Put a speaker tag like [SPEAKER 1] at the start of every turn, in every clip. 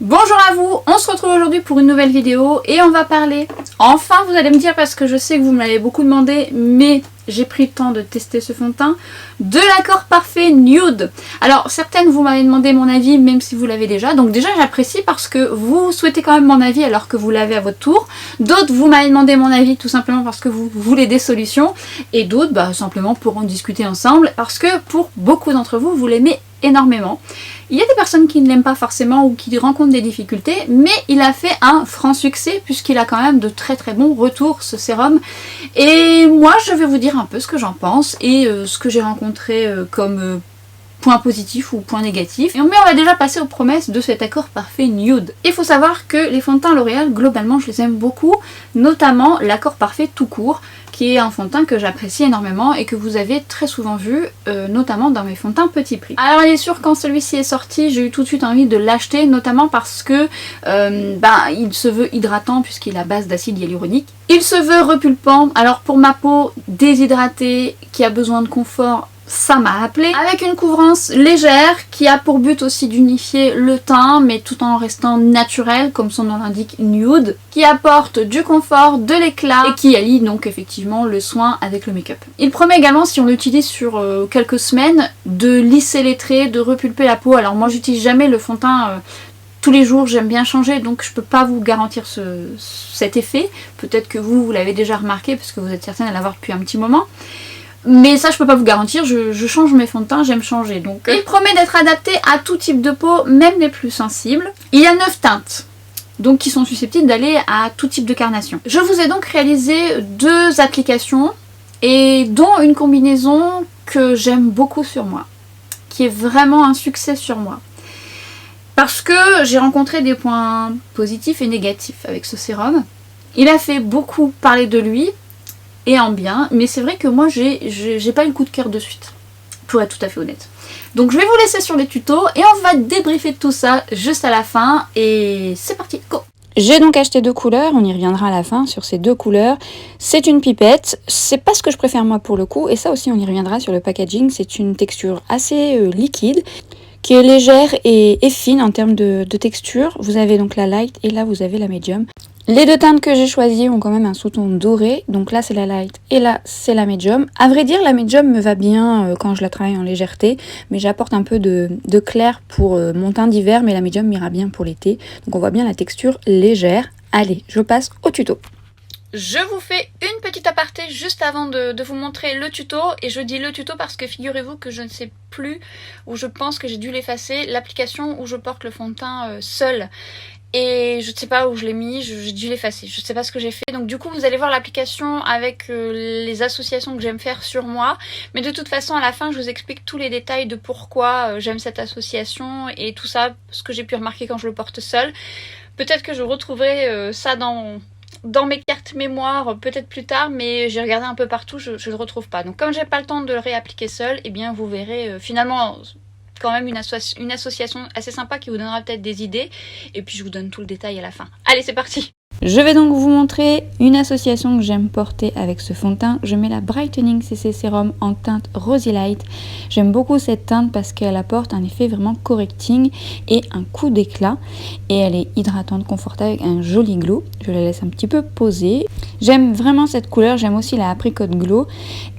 [SPEAKER 1] Bonjour à vous, on se retrouve aujourd'hui pour une nouvelle vidéo et on va parler, enfin vous allez me dire parce que je sais que vous me l'avez beaucoup demandé, mais j'ai pris le temps de tester ce fond de teint, de l'accord parfait nude. Alors certaines vous m'avez demandé mon avis même si vous l'avez déjà, donc déjà j'apprécie parce que vous souhaitez quand même mon avis alors que vous l'avez à votre tour. D'autres vous m'avez demandé mon avis tout simplement parce que vous voulez des solutions et d'autres simplement pour en discuter ensemble parce que pour beaucoup d'entre vous, vous l'aimez énormément. Il y a des personnes qui ne l'aiment pas forcément ou qui rencontrent des difficultés, mais il a fait un franc succès puisqu'il a quand même de très très bons retours ce sérum. Et moi je vais vous dire un peu ce que j'en pense et ce que j'ai rencontré comme point positif ou point négatif. Mais on va déjà passer aux promesses de cet accord parfait nude. Il faut savoir que les fonds de teint L'Oréal, globalement je les aime beaucoup, notamment l'accord parfait tout court, qui est un fond de teint que j'apprécie énormément et que vous avez très souvent vu, notamment dans mes fonds de teint petit prix. Alors il est sûr quand celui-ci est sorti, j'ai eu tout de suite envie de l'acheter, notamment parce que il se veut hydratant puisqu'il est à base d'acide hyaluronique. Il se veut repulpant, alors pour ma peau déshydratée qui a besoin de confort, ça m'a appelé, avec une couvrance légère qui a pour but aussi d'unifier le teint mais tout en restant naturel comme son nom l'indique, nude, qui apporte du confort, de l'éclat et qui allie donc effectivement le soin avec le make-up. Il promet également, si on l'utilise sur quelques semaines, de lisser les traits, de repulper la peau. Alors moi j'utilise jamais le fond de teint tous les jours, j'aime bien changer, donc je peux pas vous garantir cet effet. Peut-être que vous l'avez déjà remarqué parce que vous êtes certaine de l'avoir depuis un petit moment. Mais ça je peux pas vous garantir, je change mes fonds de teint, j'aime changer. Donc il promet d'être adapté à tout type de peau, même les plus sensibles. Il y a 9 teintes, donc qui sont susceptibles d'aller à tout type de carnation. Je vous ai donc réalisé 2 applications, et dont une combinaison que j'aime beaucoup sur moi, qui est vraiment un succès sur moi. Parce que j'ai rencontré des points positifs et négatifs avec ce sérum. Il a fait beaucoup parler de lui, et en bien, mais c'est vrai que moi j'ai pas eu le coup de cœur de suite, pour être tout à fait honnête. Donc je vais vous laisser sur les tutos et on va débriefer de tout ça juste à la fin et c'est parti, go!
[SPEAKER 2] J'ai donc acheté 2 couleurs, on y reviendra à la fin sur ces 2 couleurs. C'est une pipette, c'est pas ce que je préfère moi pour le coup, et ça aussi on y reviendra sur le packaging. C'est une texture assez liquide, qui est légère et fine en termes de texture. Vous avez donc la light et là vous avez la medium. Les 2 teintes que j'ai choisies ont quand même un sous-ton doré, donc là c'est la light et là c'est la medium. À vrai dire la medium me va bien quand je la travaille en légèreté, mais j'apporte un peu de clair pour mon teint d'hiver, mais la medium m'ira bien pour l'été. Donc on voit bien la texture légère. Allez, je passe au tuto.
[SPEAKER 1] Je vous fais une petite aparté juste avant de vous montrer le tuto, et je dis le tuto parce que figurez-vous que je ne sais plus, ou je pense que j'ai dû l'effacer, l'application où je porte le fond de teint seul. Et je ne sais pas où je l'ai mis, j'ai dû l'effacer, je ne sais pas ce que j'ai fait. Donc du coup vous allez voir l'application avec les associations que j'aime faire sur moi. Mais de toute façon à la fin je vous explique tous les détails de pourquoi j'aime cette association et tout ça, ce que j'ai pu remarquer quand je le porte seul. Peut-être que je retrouverai ça dans mes cartes mémoire peut-être plus tard, mais j'ai regardé un peu partout, je ne le retrouve pas. Donc comme j'ai pas le temps de le réappliquer seul, et bien vous verrez finalement quand même une association assez sympa qui vous donnera peut-être des idées, et puis je vous donne tout le détail à la fin. Allez, c'est parti!
[SPEAKER 2] Je vais donc vous montrer une association que j'aime porter avec ce fond de teint. Je mets la Brightening CC Serum en teinte Rosy Light. J'aime beaucoup cette teinte parce qu'elle apporte un effet vraiment correcting et un coup d'éclat. Et elle est hydratante, confortable avec un joli glow. Je la laisse un petit peu poser. J'aime vraiment cette couleur, j'aime aussi la Apricot Glow.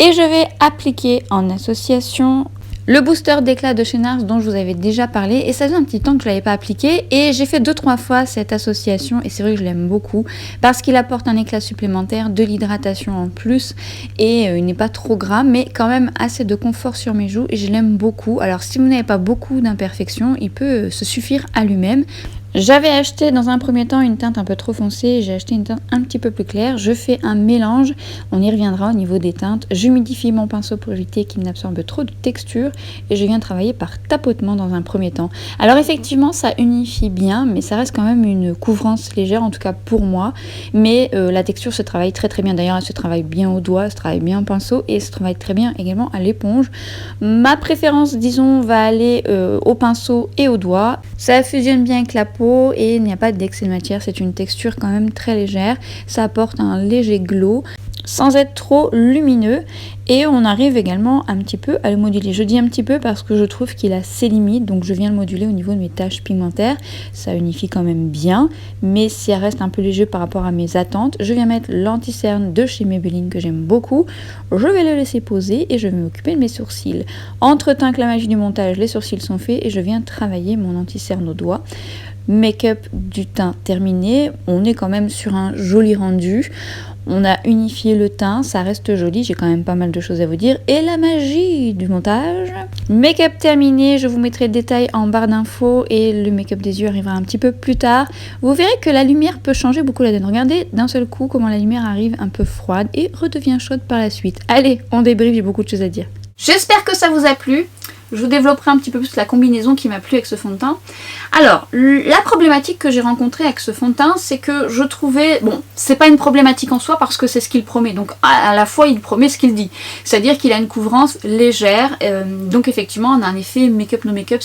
[SPEAKER 2] Et je vais appliquer en association le booster d'éclat de chez NARS dont je vous avais déjà parlé, et ça faisait un petit temps que je ne l'avais pas appliqué et j'ai fait 2-3 fois cette association et c'est vrai que je l'aime beaucoup parce qu'il apporte un éclat supplémentaire, de l'hydratation en plus et il n'est pas trop gras mais quand même assez de confort sur mes joues et je l'aime beaucoup. Alors si vous n'avez pas beaucoup d'imperfections, il peut se suffire à lui-même. J'avais acheté dans un premier temps une teinte un peu trop foncée, j'ai acheté une teinte un petit peu plus claire. Je fais un mélange, on y reviendra au niveau des teintes. J'humidifie mon pinceau pour éviter qu'il n'absorbe trop de texture et je viens travailler par tapotement dans un premier temps. Alors effectivement ça unifie bien, mais ça reste quand même une couvrance légère, en tout cas pour moi. Mais la texture se travaille très très bien, d'ailleurs elle se travaille bien au doigt, elle se travaille bien au pinceau et elle se travaille très bien également à l'éponge. Ma préférence disons va aller au pinceau et au doigt. Ça fusionne bien avec la peau et il n'y a pas d'excès de matière, c'est une texture quand même très légère, ça apporte un léger glow. sans être trop lumineux, et on arrive également un petit peu à le moduler. Je dis un petit peu parce que je trouve qu'il a ses limites, donc je viens le moduler au niveau de mes taches pigmentaires. Ça unifie quand même bien, mais si elle reste un peu léger par rapport à mes attentes, je viens mettre l'anti-cerne de chez Maybelline que j'aime beaucoup. Je vais le laisser poser et je vais m'occuper de mes sourcils. Entre-temps que la magie du montage, les sourcils sont faits et je viens travailler mon anti-cerne au doigt. Make-up du teint terminé, on est quand même sur un joli rendu. On a unifié le teint, ça reste joli, j'ai quand même pas mal de choses à vous dire. Et la magie du montage. Make-up terminé, je vous mettrai le détail en barre d'infos et le make-up des yeux arrivera un petit peu plus tard. Vous verrez que la lumière peut changer beaucoup la donne. Regardez d'un seul coup comment la lumière arrive un peu froide et redevient chaude par la suite. Allez, on débriefe, j'ai beaucoup de choses à dire.
[SPEAKER 1] J'espère que ça vous a plu. Je vous développerai un petit peu plus la combinaison qui m'a plu avec ce fond de teint. Alors, la problématique que j'ai rencontrée avec ce fond de teint, c'est que je trouvais... Bon, c'est pas une problématique en soi parce que c'est ce qu'il promet. Donc, à la fois, il promet ce qu'il dit. C'est-à-dire qu'il a une couvrance légère. Donc, effectivement, on a un effet make-up, no make-up.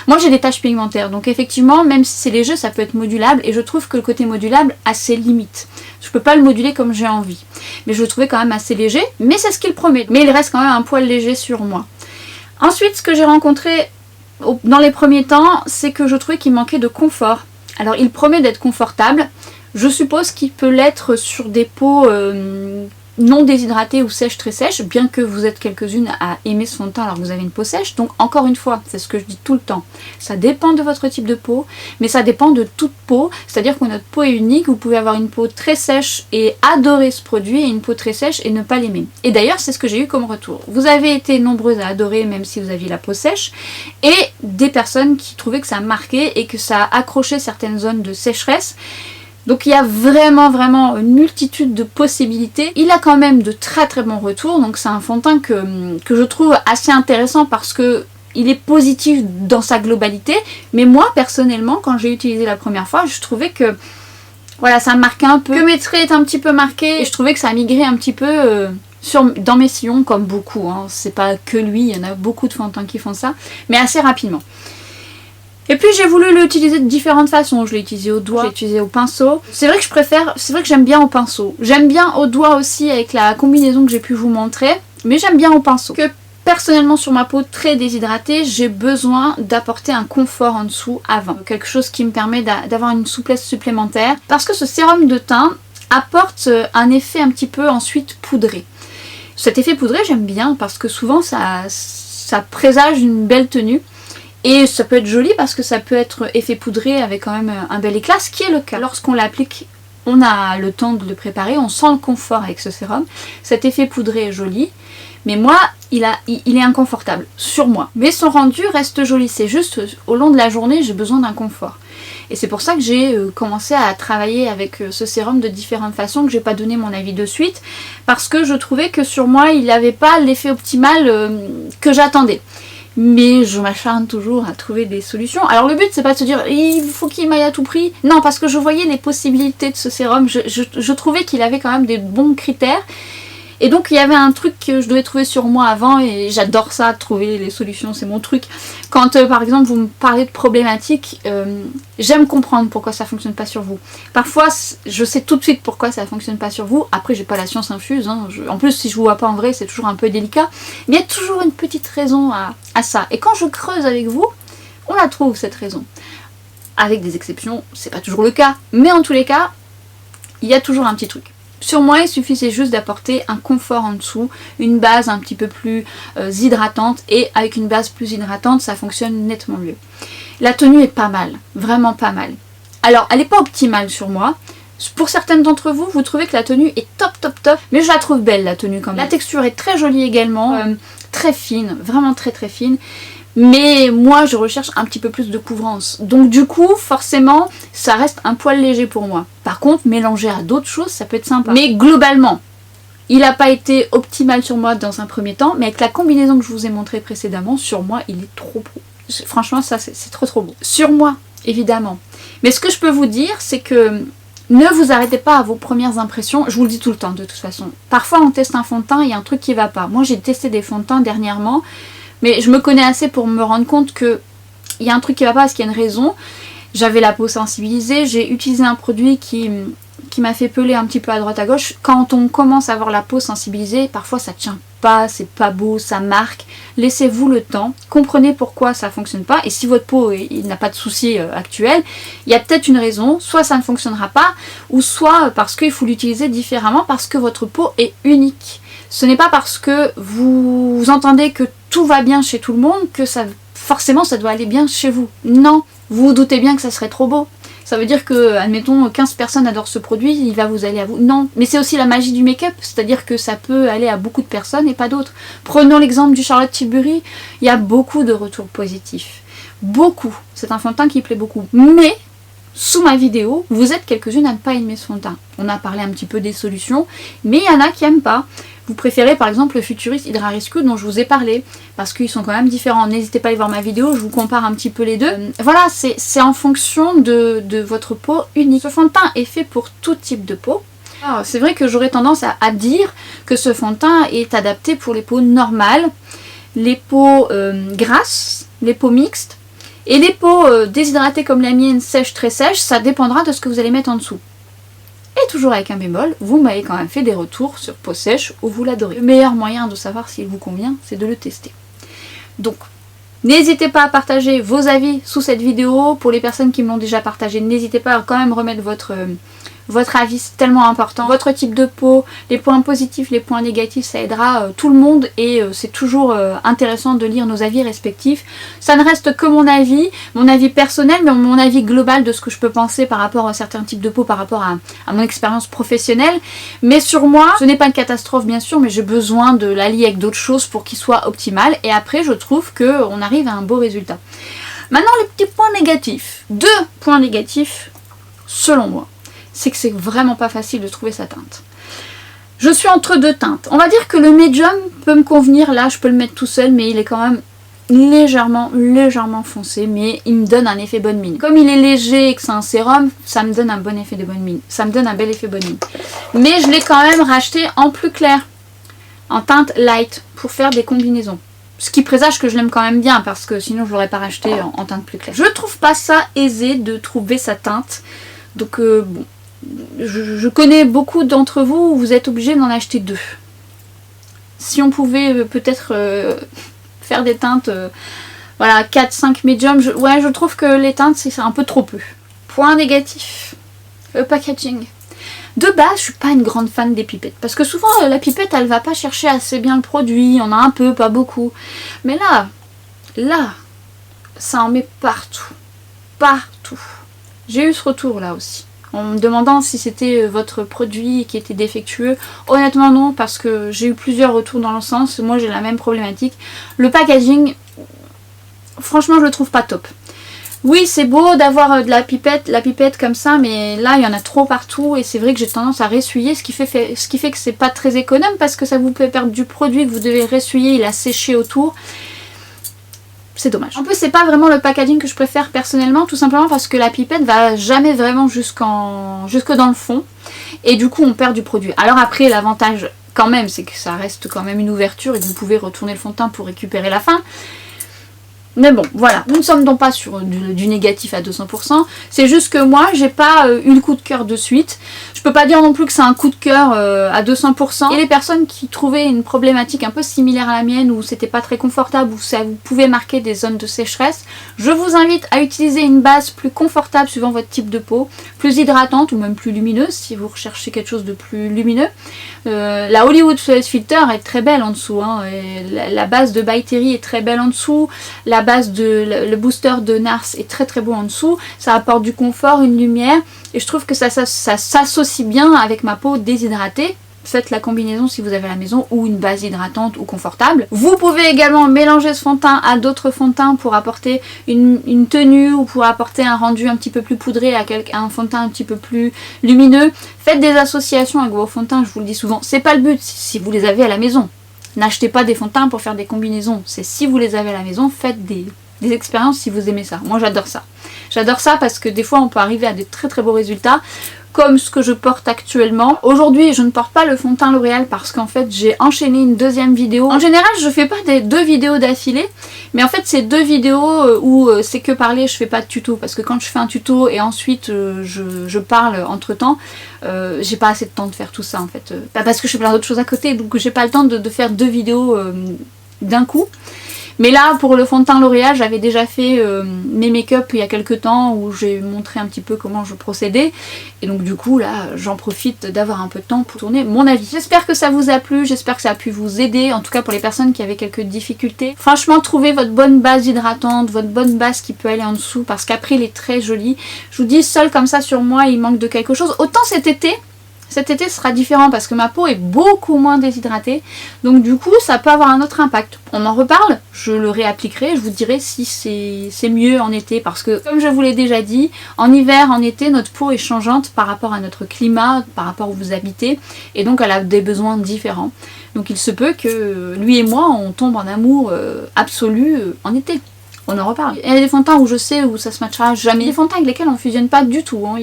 [SPEAKER 1] Moi, j'ai des taches pigmentaires. Donc, effectivement, même si c'est léger, ça peut être modulable. Et je trouve que le côté modulable a ses limites. Je peux pas le moduler comme j'ai envie. Mais je le trouvais quand même assez léger. Mais c'est ce qu'il promet. Mais il reste quand même un poil léger sur moi. Ensuite, ce que j'ai rencontré dans les premiers temps, c'est que je trouvais qu'il manquait de confort. Alors, il promet d'être confortable. Je suppose qu'il peut l'être sur des peaux non déshydratées ou sèches, très sèches, bien que vous êtes quelques-unes à aimer ce fond de teint alors que vous avez une peau sèche. Donc, encore une fois, c'est ce que je dis tout le temps. Ça dépend de votre type de peau, mais ça dépend de toute peau. C'est-à-dire que notre peau est unique. Vous pouvez avoir une peau très sèche et adorer ce produit, et une peau très sèche et ne pas l'aimer. Et d'ailleurs, c'est ce que j'ai eu comme retour. Vous avez été nombreuses à adorer, même si vous aviez la peau sèche, et des personnes qui trouvaient que ça marquait et que ça accrochait certaines zones de sécheresse. Donc il y a vraiment une multitude de possibilités. Il a quand même de très bons retours, donc c'est un fond de teint que je trouve assez intéressant parce que il est positif dans sa globalité. Mais moi personnellement, quand j'ai utilisé la première fois, je trouvais que voilà, ça me marquait un peu, que mes traits étaient un petit peu marqués et je trouvais que ça migrait un petit peu dans mes sillons, comme beaucoup, hein. C'est pas que lui, il y en a beaucoup de fonds de teint qui font ça, mais assez rapidement. Et puis j'ai voulu l'utiliser de différentes façons. Je l'ai utilisé au doigt, je l'ai utilisé au pinceau. C'est vrai que j'aime bien au pinceau. J'aime bien au doigt aussi avec la combinaison que j'ai pu vous montrer, mais j'aime bien au pinceau. Que personnellement sur ma peau très déshydratée, j'ai besoin d'apporter un confort en dessous avant. Quelque chose qui me permet d'avoir une souplesse supplémentaire. Parce que ce sérum de teint apporte un effet un petit peu ensuite poudré. Cet effet poudré j'aime bien parce que souvent ça présage une belle tenue. Et ça peut être joli parce que ça peut être effet poudré avec quand même un bel éclat, ce qui est le cas. Lorsqu'on l'applique, on a le temps de le préparer, on sent le confort avec ce sérum. Cet effet poudré est joli, mais moi, il est inconfortable sur moi. Mais son rendu reste joli, c'est juste au long de la journée, j'ai besoin d'un confort. Et c'est pour ça que j'ai commencé à travailler avec ce sérum de différentes façons, que j'ai pas donné mon avis de suite, parce que je trouvais que sur moi, il n'avait pas l'effet optimal que j'attendais. Mais je m'acharne toujours à trouver des solutions. Alors le but c'est pas de se dire il faut qu'il m'aille à tout prix. Non, parce que je voyais les possibilités de ce sérum. Je trouvais qu'il avait quand même des bons critères. Et donc il y avait un truc que je devais trouver sur moi avant et j'adore ça, trouver les solutions, c'est mon truc. Quand par exemple vous me parlez de problématiques, j'aime comprendre pourquoi ça fonctionne pas sur vous. Parfois je sais tout de suite pourquoi ça fonctionne pas sur vous, après j'ai pas la science infuse, hein. En plus si je vous vois pas en vrai c'est toujours un peu délicat, mais il y a toujours une petite raison à ça. Et quand je creuse avec vous, on la trouve cette raison. Avec des exceptions, c'est pas toujours le cas, mais en tous les cas, il y a toujours un petit truc. Sur moi, il suffisait juste d'apporter un confort en dessous, une base un petit peu plus hydratante, et avec une base plus hydratante, ça fonctionne nettement mieux. La tenue est pas mal, vraiment pas mal. Alors, elle n'est pas optimale sur moi. Pour certaines d'entre vous, vous trouvez que la tenue est top, mais je la trouve belle la tenue quand même. La texture est très jolie également, très fine, vraiment très fine. Mais moi je recherche un petit peu plus de couvrance. Donc du coup forcément ça reste un poil léger pour moi. Par contre mélanger à d'autres choses ça peut être sympa. Mais globalement il n'a pas été optimal sur moi dans un premier temps. Mais avec la combinaison que je vous ai montrée précédemment, sur moi il est trop beau. Franchement ça c'est trop beau. Sur moi évidemment. Mais ce que je peux vous dire c'est que ne vous arrêtez pas à vos premières impressions. Je vous le dis tout le temps de toute façon. Parfois on teste un fond de teint et il y a un truc qui va pas. Moi j'ai testé des fonds de teint dernièrement. Mais je me connais assez pour me rendre compte qu'il y a un truc qui va pas parce qu'il y a une raison. J'avais la peau sensibilisée, j'ai utilisé un produit qui qui m'a fait peler un petit peu à droite à gauche. Quand on commence à avoir la peau sensibilisée, parfois ça tient pas, c'est pas beau, ça marque. Laissez-vous le temps, comprenez pourquoi ça fonctionne pas, et si votre peau il n'a pas de souci actuel, il y a peut-être une raison, soit ça ne fonctionnera pas, ou soit parce qu'il faut l'utiliser différemment, parce que votre peau est unique. Ce n'est pas parce que vous entendez que tout va bien chez tout le monde que forcément ça doit aller bien chez vous. Non, vous vous doutez bien que ça serait trop beau. Ça veut dire que, admettons, 15 personnes adorent ce produit, il va vous aller à vous. Non, mais c'est aussi la magie du make-up, c'est-à-dire que ça peut aller à beaucoup de personnes et pas d'autres. Prenons l'exemple du Charlotte Tilbury, il y a beaucoup de retours positifs. Beaucoup. C'est un fond de teint qui plaît beaucoup. Mais, sous ma vidéo, vous êtes quelques-unes à ne pas aimer ce fond de teint. On a parlé un petit peu des solutions, mais il y en a qui n'aiment pas. Vous préférez par exemple le Futurist Hydra Rescue dont je vous ai parlé, parce qu'ils sont quand même différents. N'hésitez pas à aller voir ma vidéo, je vous compare un petit peu les deux. Voilà, c'est en fonction de votre peau unique. Ce fond de teint est fait pour tout type de peau. C'est vrai que j'aurais tendance à dire que ce fond de teint est adapté pour les peaux normales, les peaux grasses, les peaux mixtes, et les peaux déshydratées comme la mienne, sèches, très sèches, ça dépendra de ce que vous allez mettre en dessous. Et toujours avec un bémol, vous m'avez quand même fait des retours sur peau sèche où vous l'adorez. Le meilleur moyen de savoir s'il vous convient, c'est de le tester. Donc, n'hésitez pas à partager vos avis sous cette vidéo. Pour les personnes qui me l'ont déjà partagé, n'hésitez pas à quand même remettre votre avis, c'est tellement important. Votre type de peau, les points positifs, les points négatifs, ça aidera tout le monde et c'est toujours intéressant de lire nos avis respectifs. Ça ne reste que mon avis personnel, mais mon avis global de ce que je peux penser par rapport à certains types de peau, par rapport à mon expérience professionnelle. Mais sur moi, ce n'est pas une catastrophe bien sûr, mais j'ai besoin de l'allier avec d'autres choses pour qu'il soit optimal. Et après, je trouve qu'on arrive à un beau résultat. Maintenant, les petits points négatifs. 2 points négatifs, selon moi. C'est que c'est vraiment pas facile de trouver sa teinte. Je suis entre 2 teintes. On va dire que le médium peut me convenir, là je peux le mettre tout seul, mais il est quand même légèrement foncé, mais il me donne un effet bonne mine. Comme il est léger et que c'est un sérum, ça me donne un bon effet de bonne mine. Ça me donne un bel effet bonne mine. Mais je l'ai quand même racheté en plus clair, en teinte light, pour faire des combinaisons. Ce qui présage que je l'aime quand même bien, parce que sinon je l'aurais pas racheté en teinte plus claire. Je trouve pas ça aisé de trouver sa teinte. Donc bon. Je connais beaucoup d'entre vous, vous êtes obligés d'en acheter 2. Si on pouvait peut-être faire des teintes, voilà, 4-5 médiums, je trouve que les teintes c'est un peu trop peu. Point négatif, le packaging. De base, je suis pas une grande fan des pipettes, parce que souvent la pipette elle va pas chercher assez bien le produit, on a un peu, pas beaucoup. Mais là, ça en met partout. Partout. J'ai eu ce retour là aussi. En me demandant si c'était votre produit qui était défectueux. Honnêtement non, parce que j'ai eu plusieurs retours dans le sens. Moi j'ai la même problématique. Le packaging, franchement je le trouve pas top. Oui c'est beau d'avoir de la pipette comme ça, mais là il y en a trop partout et c'est vrai que j'ai tendance à ressuyer, ce qui fait que c'est pas très économe parce que ça vous fait perdre du produit que vous devez ressuyer, il a séché autour. C'est dommage. En plus c'est pas vraiment le packaging que je préfère personnellement, tout simplement parce que la pipette va jamais vraiment jusque dans le fond et du coup on perd du produit. Alors après l'avantage quand même c'est que ça reste quand même une ouverture et que vous pouvez retourner le fond de teint pour récupérer la fin. Mais bon, voilà, nous ne sommes donc pas sur du négatif à 200%, c'est juste que moi, j'ai pas eu le coup de cœur de suite. Je peux pas dire non plus que c'est un coup de cœur à 200%. Et les personnes qui trouvaient une problématique un peu similaire à la mienne, où c'était pas très confortable, où ça vous pouvait marquer des zones de sécheresse, je vous invite à utiliser une base plus confortable suivant votre type de peau, plus hydratante ou même plus lumineuse, si vous recherchez quelque chose de plus lumineux. La Hollywood Flawless Filter est très belle en dessous, hein, et la base de By Terry est très belle en dessous, la base le booster de Nars est très très beau en dessous, ça apporte du confort, une lumière et je trouve que ça s'associe bien avec ma peau déshydratée. Faites la combinaison si vous avez à la maison ou une base hydratante ou confortable. Vous pouvez également mélanger ce fond de teint à d'autres fonds de teint pour apporter une tenue ou pour apporter un rendu un petit peu plus poudré à un fond de teint un petit peu plus lumineux. Faites des associations avec vos fonds de teint, je vous le dis souvent. C'est pas le but si vous les avez à la maison. N'achetez pas des fonds de teint pour faire des combinaisons. C'est si vous les avez à la maison, faites des expériences si vous aimez ça. Moi j'adore ça. J'adore ça parce que des fois on peut arriver à des très très beaux résultats comme ce que je porte actuellement. Aujourd'hui, je ne porte pas le fond de teint L'Oréal parce qu'en fait, j'ai enchaîné une deuxième vidéo. En général, je fais pas des 2 vidéos d'affilée, mais en fait, c'est 2 vidéos où c'est que parler, je fais pas de tuto. Parce que quand je fais un tuto et ensuite je parle entre temps, j'ai pas assez de temps de faire tout ça en fait. Parce que je fais plein d'autres choses à côté, donc j'ai pas le temps de faire 2 vidéos d'un coup. Mais là, pour le fond de teint L'Oréal, j'avais déjà fait mes make-up il y a quelques temps où j'ai montré un petit peu comment je procédais. Et donc du coup, là, j'en profite d'avoir un peu de temps pour tourner mon avis. J'espère que ça vous a plu, j'espère que ça a pu vous aider, en tout cas pour les personnes qui avaient quelques difficultés. Franchement, trouvez votre bonne base hydratante, votre bonne base qui peut aller en dessous, parce qu'après, il est très joli. Je vous dis, seul comme ça sur moi, il manque de quelque chose. Autant cet été ce sera différent parce que ma peau est beaucoup moins déshydratée, donc du coup ça peut avoir un autre impact. On en reparle, je le réappliquerai, je vous dirai si c'est mieux en été, parce que comme je vous l'ai déjà dit, en hiver, en été, notre peau est changeante par rapport à notre climat, par rapport où vous habitez, et donc elle a des besoins différents. Donc il se peut que lui et moi on tombe en amour absolu en été. On en reparle. Il y a des fonds de teint où je sais où ça se matchera jamais. Des fonds de teint avec lesquels on ne fusionne pas du tout. Hein.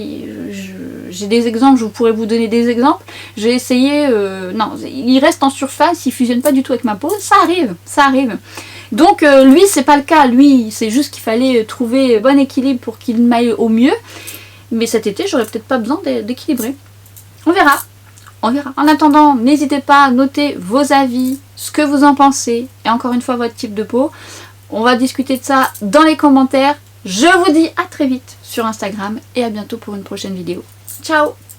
[SPEAKER 1] J'ai des exemples, je pourrais vous donner des exemples. J'ai essayé... non, il reste en surface, il ne fusionne pas du tout avec ma peau. Ça arrive, ça arrive. Donc lui, c'est pas le cas. Lui, c'est juste qu'il fallait trouver bon équilibre pour qu'il m'aille au mieux. Mais cet été, j'aurais peut-être pas besoin d'équilibrer. On verra. On verra. En attendant, n'hésitez pas à noter vos avis, ce que vous en pensez, et encore une fois, votre type de peau. On va discuter de ça dans les commentaires. Je vous dis à très vite sur Instagram et à bientôt pour une prochaine vidéo. Ciao!